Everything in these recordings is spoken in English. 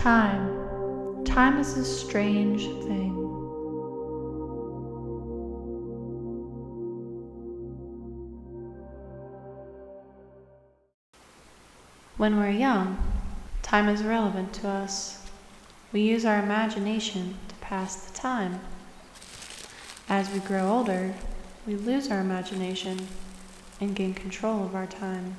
Time is a strange thing. When we're young, time is irrelevant to us. We use our imagination to pass the time. As we grow older, we lose our imagination and gain control of our time.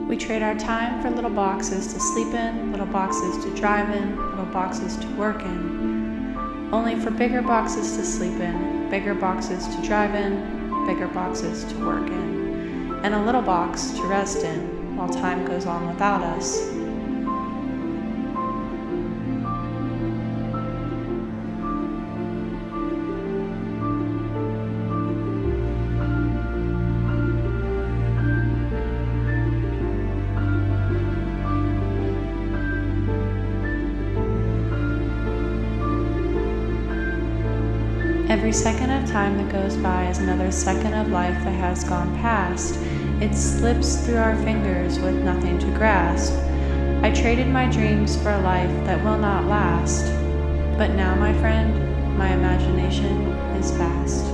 We trade our time for little boxes to sleep in, little boxes to drive in, little boxes to work in. Only for bigger boxes to sleep in, bigger boxes to drive in, bigger boxes to work in, and a little box to rest in while time goes on without us. Every second of time that goes by is another second of life that has gone past. It slips through our fingers with nothing to grasp. I traded my dreams for a life that will not last. But now, my friend, my imagination is vast.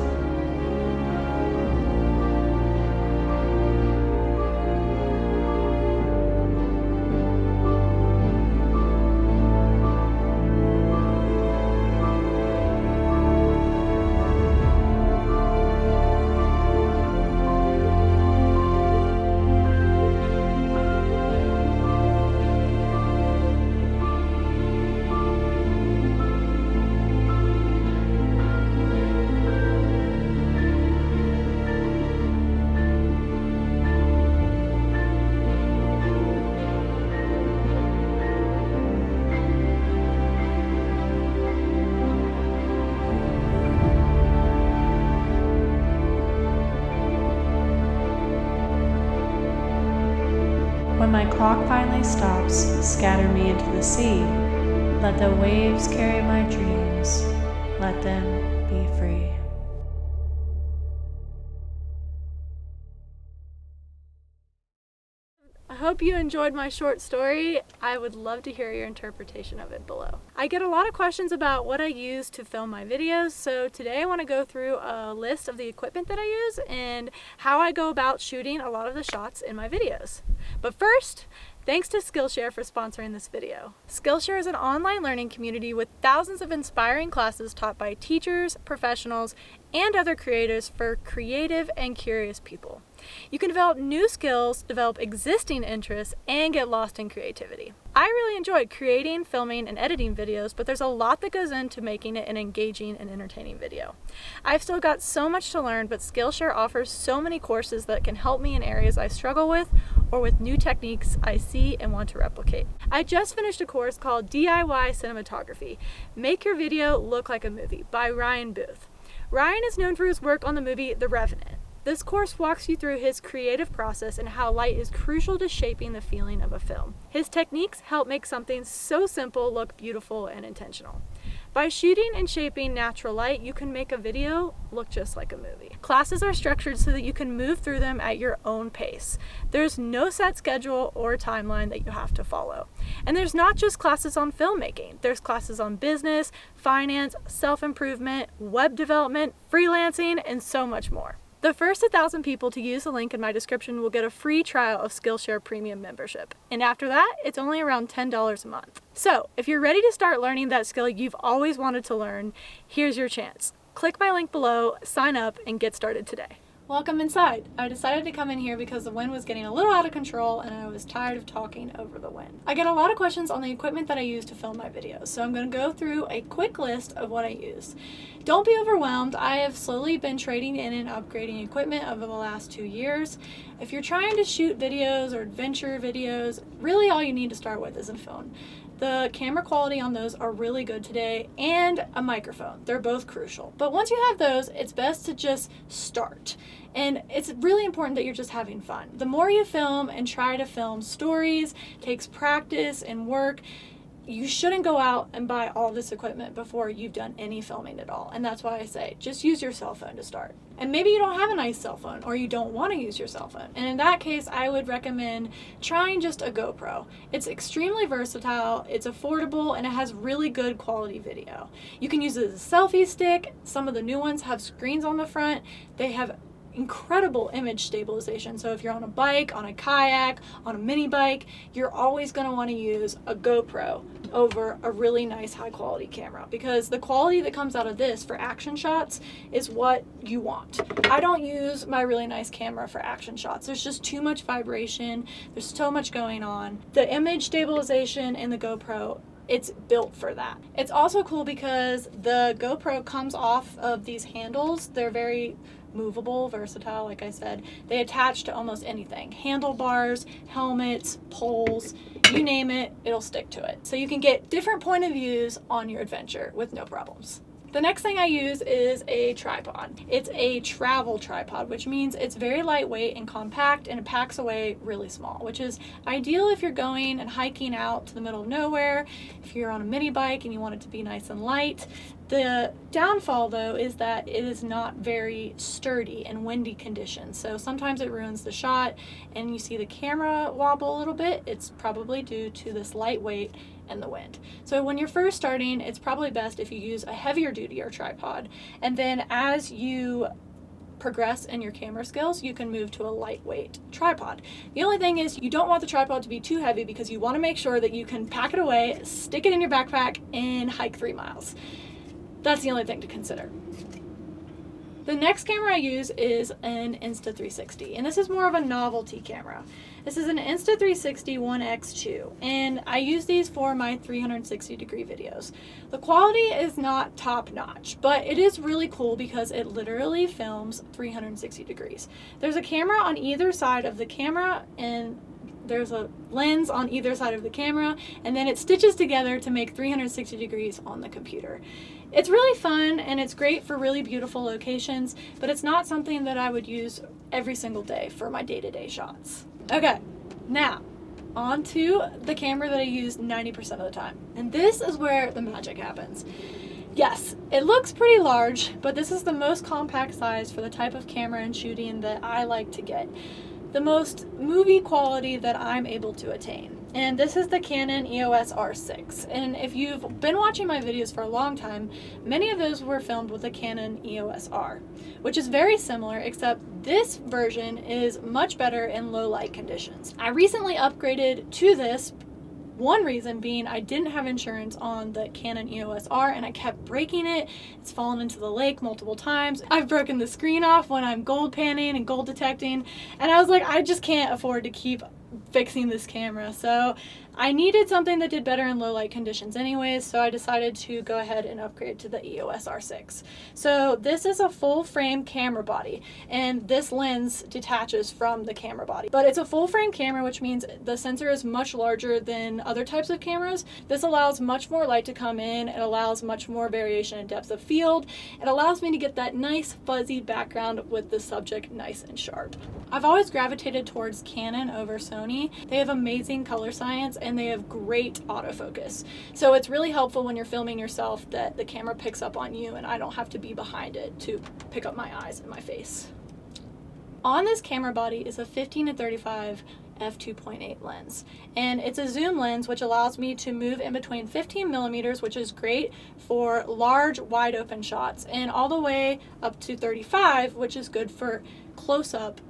When my clock finally stops, scatter me into the sea. Let the waves carry my dreams. Let them be free. I hope you enjoyed my short story. I would love to hear your interpretation of it below. I get a lot of questions about what I use to film my videos, so today I want to go through a list of the equipment that I use and how I go about shooting a lot of the shots in my videos. But first, thanks to Skillshare for sponsoring this video. Skillshare is an online learning community with thousands of inspiring classes taught by teachers, professionals, and other creators for creative and curious people. You can develop new skills, develop existing interests, and get lost in creativity. I really enjoyed creating, filming, and editing videos, but there's a lot that goes into making it an engaging and entertaining video. I've still got so much to learn, but Skillshare offers so many courses that can help me in areas I struggle with or with new techniques I see and want to replicate. I just finished a course called DIY Cinematography, Make Your Video Look Like a Movie by Ryan Booth. Ryan is known for his work on the movie The Revenant. This course walks you through his creative process and how light is crucial to shaping the feeling of a film. His techniques help make something so simple look beautiful and intentional. By shooting and shaping natural light, you can make a video look just like a movie. Classes are structured so that you can move through them at your own pace. There's no set schedule or timeline that you have to follow. And there's not just classes on filmmaking. There's classes on business, finance, self-improvement, web development, freelancing, and so much more. The first 1,000 people to use the link in my description will get a free trial of Skillshare Premium membership. And after that, it's only around $10 a month. So, if you're ready to start learning that skill you've always wanted to learn, here's your chance. Click my link below, sign up, and get started today. Welcome inside. I decided to come in here because the wind was getting a little out of control and I was tired of talking over the wind. I get a lot of questions on the equipment that I use to film my videos, so I'm going to go through a quick list of what I use. Don't be overwhelmed. I have slowly been trading in and upgrading equipment over the last 2 years. If you're trying to shoot videos or adventure videos, really all you need to start with is a phone. The camera quality on those are really good today, and a microphone. They're both crucial. But once you have those, it's best to just start. And it's really important that you're just having fun. The more you film and try to film stories, takes practice and work. You shouldn't go out and buy all this equipment before you've done any filming at all. And that's why I say, just use your cell phone to start. And maybe you don't have a nice cell phone or you don't want to use your cell phone. And in that case, I would recommend trying just a GoPro. It's extremely versatile, it's affordable, and it has really good quality video. You can use it as a selfie stick. Some of the new ones have screens on the front. They have incredible image stabilization. So if you're on a bike, on a kayak, on a mini bike, you're always going to want to use a GoPro over a really nice high quality camera, because the quality that comes out of this for action shots is what you want. I don't use my really nice camera for action shots. There's just too much vibration. There's so much going on. The image stabilization in the GoPro, it's built for that. It's also cool because the GoPro comes off of these handles. They're very movable, versatile, like I said. They attach to almost anything. Handlebars, helmets, poles, you name it, it'll stick to it. So you can get different point of views on your adventure with no problems. The next thing I use is a tripod. It's a travel tripod, which means it's very lightweight and compact, and it packs away really small, which is ideal if you're going and hiking out to the middle of nowhere, if you're on a mini bike and you want it to be nice and light. The downfall, though, is that it is not very sturdy in windy conditions. So sometimes it ruins the shot and you see the camera wobble a little bit. It's probably due to this lightweight and the wind. So when you're first starting, it's probably best if you use a heavier duty or tripod. And then as you progress in your camera skills, you can move to a lightweight tripod. The only thing is you don't want the tripod to be too heavy, because you want to make sure that you can pack it away, stick it in your backpack, and hike 3 miles. That's the only thing to consider. The next camera I use is an Insta360, and this is more of a novelty camera. This is an Insta360 1X2, and I use these for my 360 degree videos. The quality is not top notch, but it is really cool because it literally films 360 degrees. There's a camera on either side of the camera, and there's a lens on either side of the camera, and then it stitches together to make 360 degrees on the computer. It's really fun and it's great for really beautiful locations, but it's not something that I would use every single day for my day-to-day shots. Okay, now on to the camera that I use 90% of the time. And this is where the magic happens. Yes, it looks pretty large, but this is the most compact size for the type of camera and shooting that I like to get. The most movie quality that I'm able to attain. And this is the Canon EOS R6. And if you've been watching my videos for a long time, many of those were filmed with the Canon EOS R, which is very similar, except this version is much better in low light conditions. I recently upgraded to this. One reason being I didn't have insurance on the Canon EOS R, and I kept breaking it. It's fallen into the lake multiple times. I've broken the screen off when I'm gold panning and gold detecting, and I was like, I just can't afford to keep fixing this camera. So I needed something that did better in low light conditions anyways, so I decided to go ahead and upgrade to the EOS R6. So this is a full frame camera body, and this lens detaches from the camera body. But it's a full frame camera, which means the sensor is much larger than other types of cameras. This allows much more light to come in. It allows much more variation in depth of field. It allows me to get that nice fuzzy background with the subject nice and sharp. I've always gravitated towards Canon over Sony. They have amazing color science and they have great autofocus. So it's really helpful when you're filming yourself that the camera picks up on you and I don't have to be behind it to pick up my eyes and my face. On this camera body is a 15-35 f2.8 lens, and it's a zoom lens which allows me to move in between 15 millimeters, which is great for large wide open shots, and all the way up to 35, which is good for close-up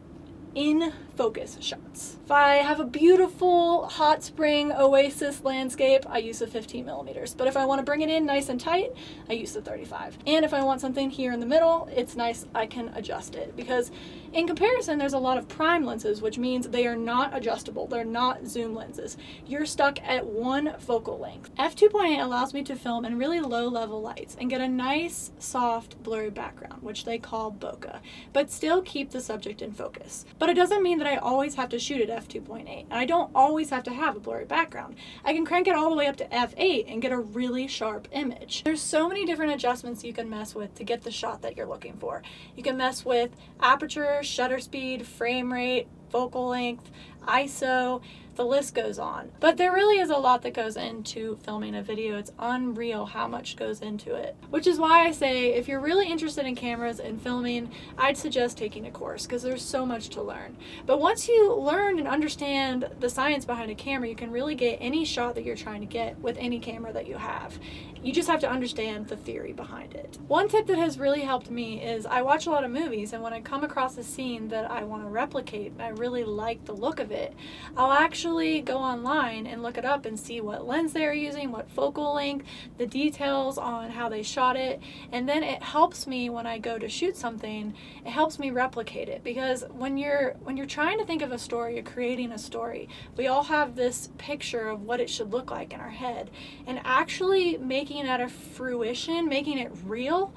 in focus shots. If I have a beautiful hot spring oasis landscape, I use the 15 millimeters. But if I want to bring it in nice and tight, I use the 35. And if I want something here in the middle, it's nice, I can adjust it. Because in comparison, there's a lot of prime lenses, which means they are not adjustable. They're not zoom lenses. You're stuck at one focal length. f2.8 allows me to film in really low level lights and get a nice, soft, blurry background, which they call bokeh, but still keep the subject in focus. But it doesn't mean that I always have to shoot at f2.8, and I don't always have to have a blurry background. I can crank it all the way up to f8 and get a really sharp image. There's so many different adjustments you can mess with to get the shot that you're looking for. You can mess with aperture, shutter speed, frame rate, focal length, ISO, the list goes on. But there really is a lot that goes into filming a video. It's unreal how much goes into it. Which is why I say if you're really interested in cameras and filming, I'd suggest taking a course because there's so much to learn. But once you learn and understand the science behind a camera, you can really get any shot that you're trying to get with any camera that you have. You just have to understand the theory behind it. One tip that has really helped me is I watch a lot of movies, and when I come across a scene that I want to replicate and I really like the look of it, I'll actually go online and look it up and see what lens they're using, what focal length, the details on how they shot it, and then it helps me when I go to shoot something, it helps me replicate it. Because when you're trying to think of a story, you're creating a story, we all have this picture of what it should look like in our head, and actually making it a fruition, making it real,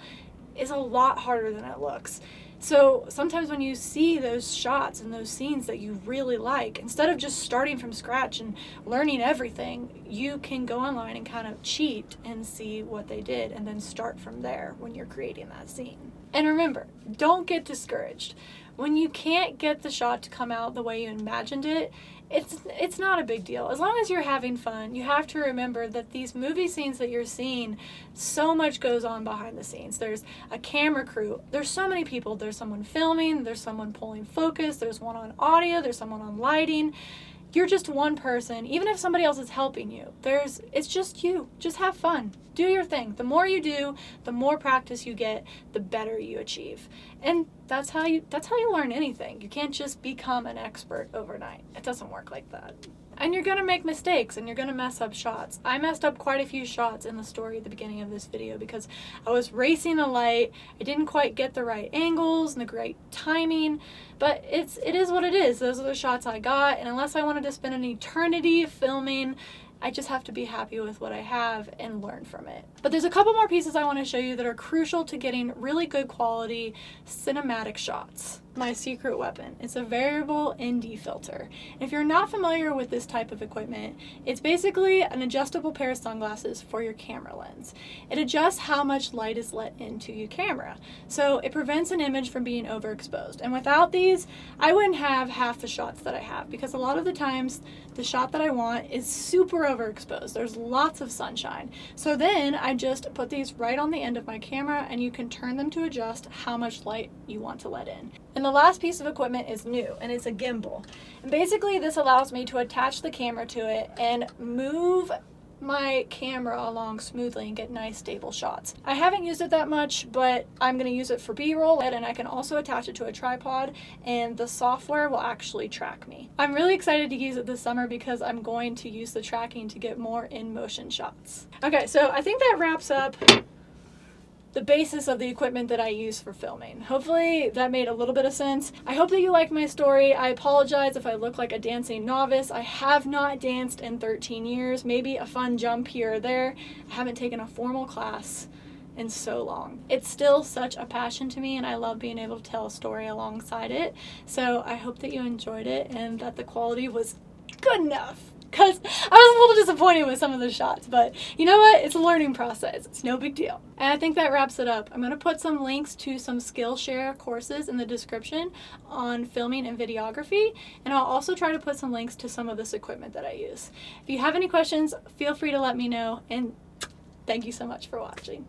is a lot harder than it looks. So sometimes when you see those shots and those scenes that you really like, instead of just starting from scratch and learning everything, you can go online and kind of cheat and see what they did and then start from there when you're creating that scene. And remember, don't get discouraged. When you can't get the shot to come out the way you imagined it, it's not a big deal. As long as you're having fun, you have to remember that these movie scenes that you're seeing, so much goes on behind the scenes. There's a camera crew. There's so many people. There's someone filming. There's someone pulling focus. There's one on audio. There's someone on lighting. You're just one person. Even if somebody else is helping you, it's just you. Just have fun. Do your thing. The more you do, the more practice you get, the better you achieve. And that's how you learn anything. You can't just become an expert overnight. It doesn't work like that. And you're gonna make mistakes and you're gonna mess up shots. I messed up quite a few shots in the story at the beginning of this video because I was racing the light. I didn't quite get the right angles and the right timing, but it is what it is. Those are the shots I got, and unless I wanted to spend an eternity filming, I just have to be happy with what I have and learn from it. But there's a couple more pieces I want to show you that are crucial to getting really good quality cinematic shots. My secret weapon. It's a variable ND filter. And if you're not familiar with this type of equipment, it's basically an adjustable pair of sunglasses for your camera lens. It adjusts how much light is let into your camera. So it prevents an image from being overexposed. And without these, I wouldn't have half the shots that I have, because a lot of the times the shot that I want is super overexposed. There's lots of sunshine. So then I just put these right on the end of my camera, and you can turn them to adjust how much light you want to let in. And the last piece of equipment is new, and it's a gimbal. And basically this allows me to attach the camera to it and move my camera along smoothly and get nice stable shots. I haven't used it that much, but I'm going to use it for B-roll, and I can also attach it to a tripod, and the software will actually track me. I'm really excited to use it this summer because I'm going to use the tracking to get more in-motion shots. Okay, so I think that wraps up the basis of the equipment that I use for filming. Hopefully that made a little bit of sense. I hope that you liked my story. I apologize if I look like a dancing novice. I have not danced in 13 years. Maybe a fun jump here or there. I haven't taken a formal class in so long. It's still such a passion to me, and I love being able to tell a story alongside it. So I hope that you enjoyed it and that the quality was good enough. Because I was a little disappointed with some of the shots, but you know what? It's a learning process. It's no big deal. And I think that wraps it up. I'm going to put some links to some Skillshare courses in the description on filming and videography, and I'll also try to put some links to some of this equipment that I use. If you have any questions, feel free to let me know, and thank you so much for watching.